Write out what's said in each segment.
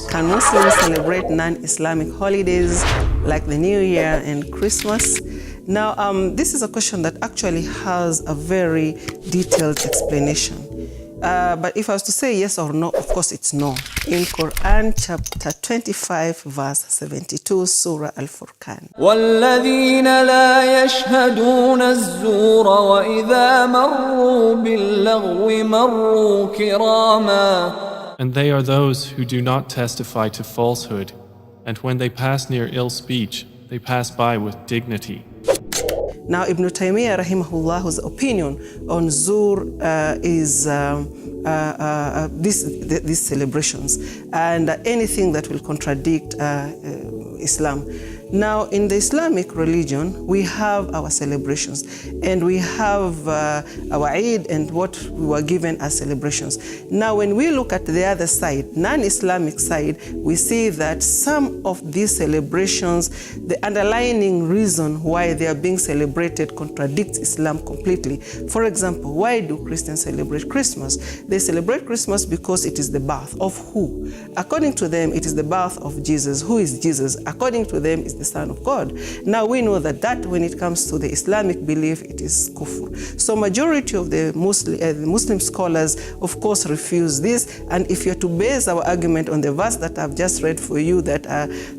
Can Muslims celebrate non-Islamic holidays like the New Year and Christmas? Now, this is a question that actually has a very detailed explanation. But if I was to say yes or no, of course it's no. In Quran chapter 25 verse 72, Surah Al-Furqan. وَالَّذِينَ لَا يَشْهَدُونَ الزُّورَ وَإِذَا مَرُّوا بِاللَّغْوِ مَرُّوا كِرَامًا. And they are those who do not testify to falsehood, and when they pass near ill speech, they pass by with dignity. Now, Ibn Taymiyyah rahimahullah's opinion on Zur is these celebrations and anything that will contradict Islam. Now, in the Islamic religion, we have our celebrations and we have our Eid and what we were given as celebrations. Now, when we look at the other side, non-Islamic side, we see that some of these celebrations, the underlying reason why they are being celebrated contradicts Islam completely. For example, why do Christians celebrate Christmas? They celebrate Christmas because it is the birth of who? According to them, it is the birth of Jesus. Who is Jesus? According to them, is the Son of God. Now we know that when it comes to the Islamic belief, it is kufr. So majority of the Muslim scholars, of course, refuse this. And if you're to base our argument on the verse that I've just read for you that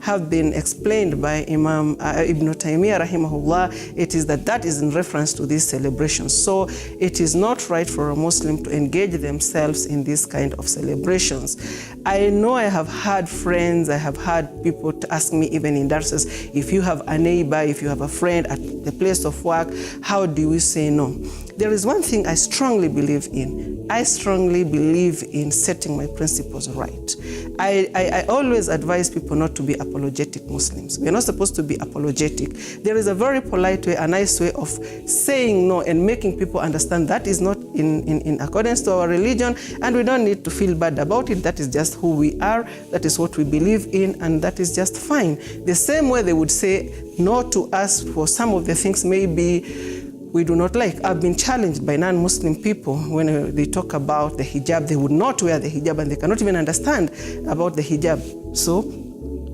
have been explained by Imam Ibn Taymiyyah rahimahullah, it is that is in reference to these celebrations. So it is not right for a Muslim to engage themselves in this kind of celebrations. I know I have had friends, I have had people to ask me even in darses, if you have a neighbor, if you have a friend at the place of work, how do we say no? There is one thing I strongly believe in. I strongly believe in setting my principles right. I always advise people not to be apologetic Muslims. We are not supposed to be apologetic. There is a very polite way, a nice way of saying no and making people understand that is not in accordance to our religion, and we don't need to feel bad about it. That is just who we are, that is what we believe in, and that is just fine. The same way they would say no to us for some of the things maybe we do not like. I've been challenged by non-Muslim people when they talk about the hijab. They would not wear the hijab and they cannot even understand about the hijab. So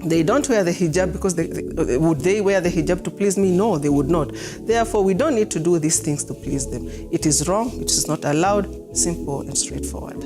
they don't wear the hijab because would they wear the hijab to please me? No, they would not. Therefore, we don't need to do these things to please them. It is wrong, it is not allowed, simple and straightforward.